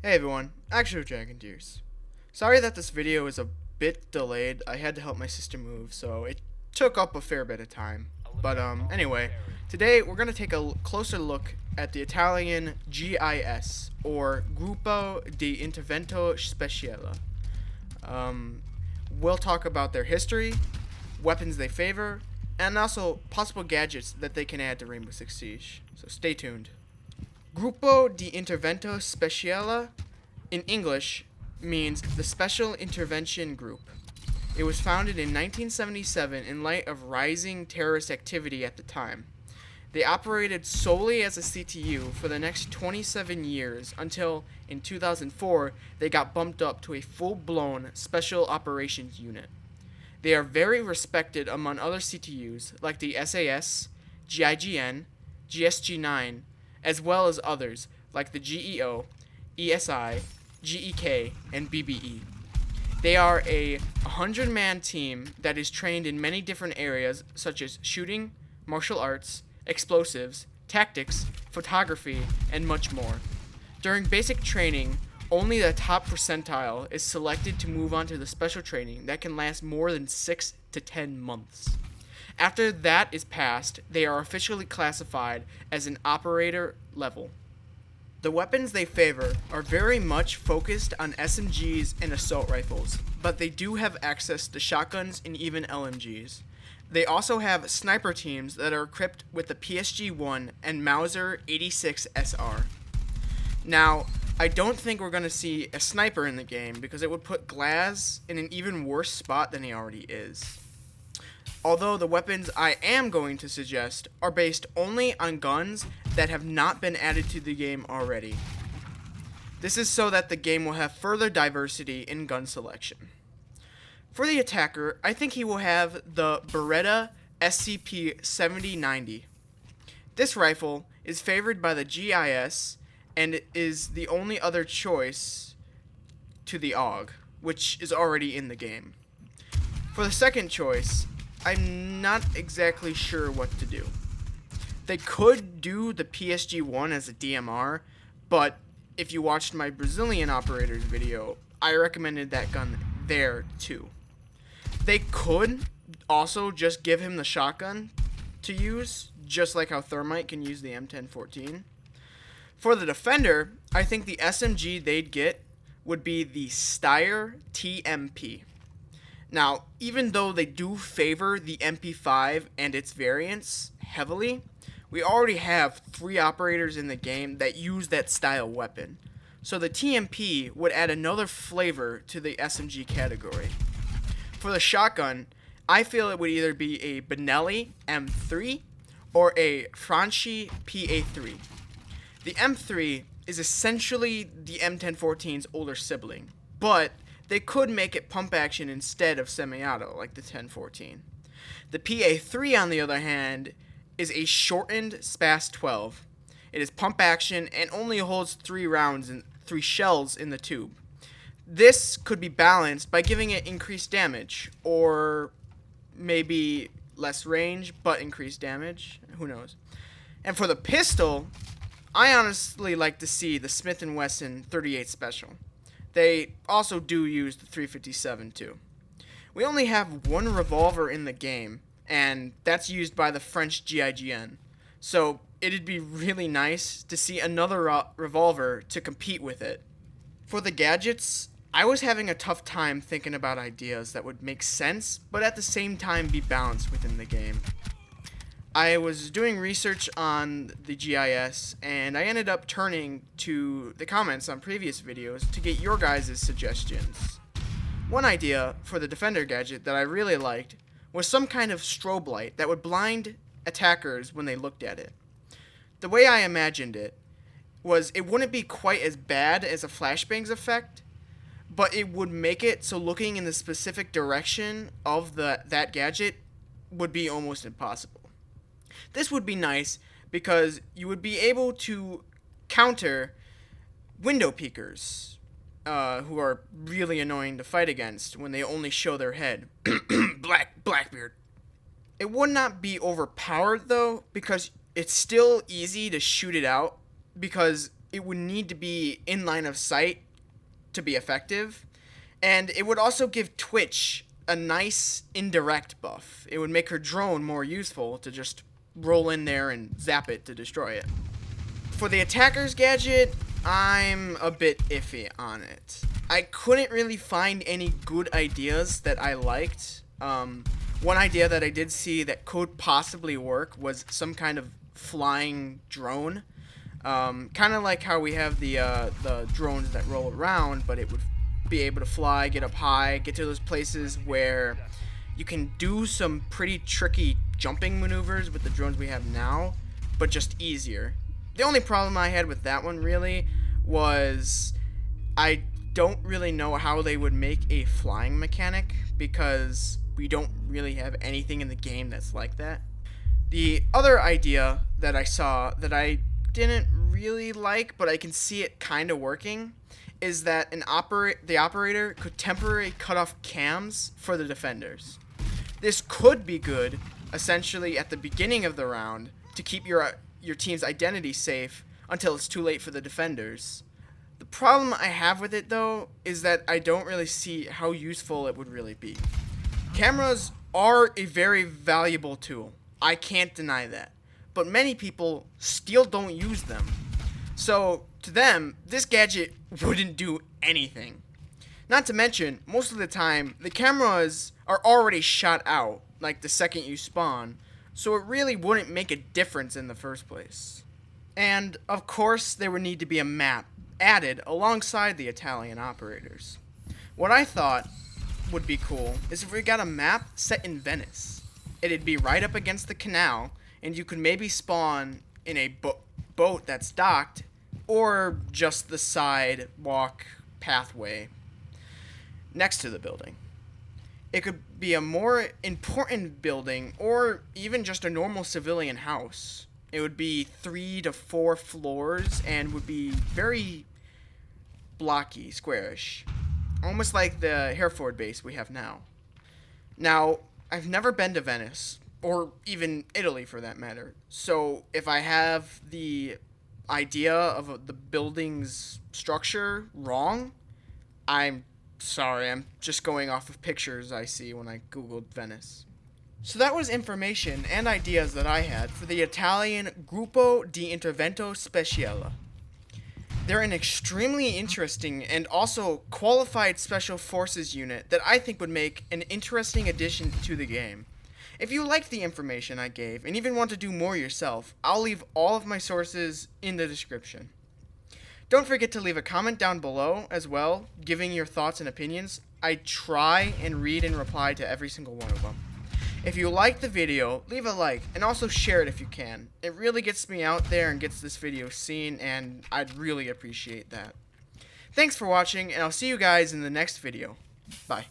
Hey everyone, Actual Dragon Tears. Sorry that this video is a bit delayed. I had to help my sister move, so it took up a fair bit of time. But anyway, today we're going to take a closer look at the Italian GIS, or Gruppo di Intervento Speciale. We'll talk about their history, weapons they favor, and also possible gadgets that they can add to Rainbow Six Siege. So stay tuned. Gruppo di Intervento Speciale, in English, means the Special Intervention Group. It was founded in 1977 in light of rising terrorist activity at the time. They operated solely as a CTU for the next 27 years until, in 2004, they got bumped up to a full-blown Special Operations Unit. They are very respected among other CTUs like the SAS, GIGN, GSG-9, as well as others like the GEO, ESI, GEK, and BBE. They are a 100-man team that is trained in many different areas such as shooting, martial arts, explosives, tactics, photography, and much more. During basic training, only the top percentile is selected to move on to the special training that can last more than 6 to 10 months. After that is passed, they are officially classified as an operator level. The weapons they favor are very much focused on SMGs and assault rifles, but they do have access to shotguns and even LMGs. They also have sniper teams that are equipped with the PSG-1 and Mauser 86 SR. Now, I don't think we're going to see a sniper in the game because it would put Glaz in an even worse spot than he already is. Although the weapons I am going to suggest are based only on guns that have not been added to the game already. This is so that the game will have further diversity in gun selection. For the attacker, I think he will have the Beretta SCP-7090. This rifle is favored by the GIS and is the only other choice to the AUG, which is already in the game. For the second choice, I'm not exactly sure what to do. They could do the PSG-1 as a DMR, but if you watched my Brazilian operators video, I recommended that gun there too. They could also just give him the shotgun to use, just like how Thermite can use the M1014. For the defender, I think the SMG they'd get would be the Steyr TMP. Now, even though they do favor the MP5 and its variants heavily, we already have 3 operators in the game that use that style weapon. So the TMP would add another flavor to the SMG category. For the shotgun, I feel it would either be a Benelli M3 or a Franchi PA3. The M3 is essentially the M1014's older sibling, but they could make it pump action instead of semi-auto like the 1014. The PA3, on the other hand, is a shortened SPAS 12. It is pump action and only holds 3 rounds and 3 shells in the tube. This could be balanced by giving it increased damage, or maybe less range but increased damage. Who knows? And for the pistol, I honestly like to see the Smith & Wesson 38 Special. They also do use the 357 too. We only have 1 revolver in the game, and that's used by the French GIGN. So it'd be really nice to see another revolver to compete with it. For the gadgets, I was having a tough time thinking about ideas that would make sense, but at the same time be balanced within the game. I was doing research on the GIS, and I ended up turning to the comments on previous videos to get your guys' suggestions. One idea for the Defender gadget that I really liked was some kind of strobe light that would blind attackers when they looked at it. The way I imagined it was it wouldn't be quite as bad as a flashbangs effect, but it would make it so looking in the specific direction of that gadget would be almost impossible. This would be nice because you would be able to counter window peekers, who are really annoying to fight against when they only show their head. Blackbeard. It would not be overpowered though, because it's still easy to shoot it out, because it would need to be in line of sight to be effective. And it would also give Twitch a nice indirect buff. It would make her drone more useful to just roll in there and zap it to destroy it. For the attacker's gadget, I'm a bit iffy on it. I couldn't really find any good ideas that I liked. One idea that I did see that could possibly work was some kind of flying drone. Kind of like how we have the drones that roll around, but it would be able to fly, get up high, get to those places where you can do some pretty tricky jumping maneuvers with the drones we have now, but just easier. The only problem I had with that one really was I don't really know how they would make a flying mechanic, because we don't really have anything in the game that's like that. The other idea that I saw that I didn't really like, but I can see it kind of working, is that the operator could temporarily cut off cams for the defenders. This could be good, essentially at the beginning of the round, to keep your team's identity safe until it's too late for the defenders. The problem I have with it, though, is that I don't really see how useful it would really be. Cameras are a very valuable tool. I can't deny that. But many people still don't use them. So, to them, this gadget wouldn't do anything. Not to mention, most of the time, the cameras are already shot out, like the second you spawn, so it really wouldn't make a difference in the first place. And, of course, there would need to be a map added alongside the Italian operators. What I thought would be cool is if we got a map set in Venice. It'd be right up against the canal, and you could maybe spawn in a boat that's docked, or just the sidewalk pathway next to the building. It could be a more important building, or even just a normal civilian house. It would be 3 to 4 floors and would be very blocky, squarish. Almost like the Hereford base we have now. Now, I've never been to Venice, or even Italy for that matter. So if I have the idea of the building's structure wrong, I'm sorry, I'm just going off of pictures I see when I googled Venice. So that was information and ideas that I had for the Italian Gruppo di Intervento Speciale. They're an extremely interesting and also qualified special forces unit that I think would make an interesting addition to the game. If you liked the information I gave and even want to do more yourself, I'll leave all of my sources in the description. Don't forget to leave a comment down below as well, giving your thoughts and opinions. I try and read and reply to every single one of them. If you liked the video, leave a like and also share it if you can. It really gets me out there and gets this video seen, and I'd really appreciate that. Thanks for watching, and I'll see you guys in the next video. Bye.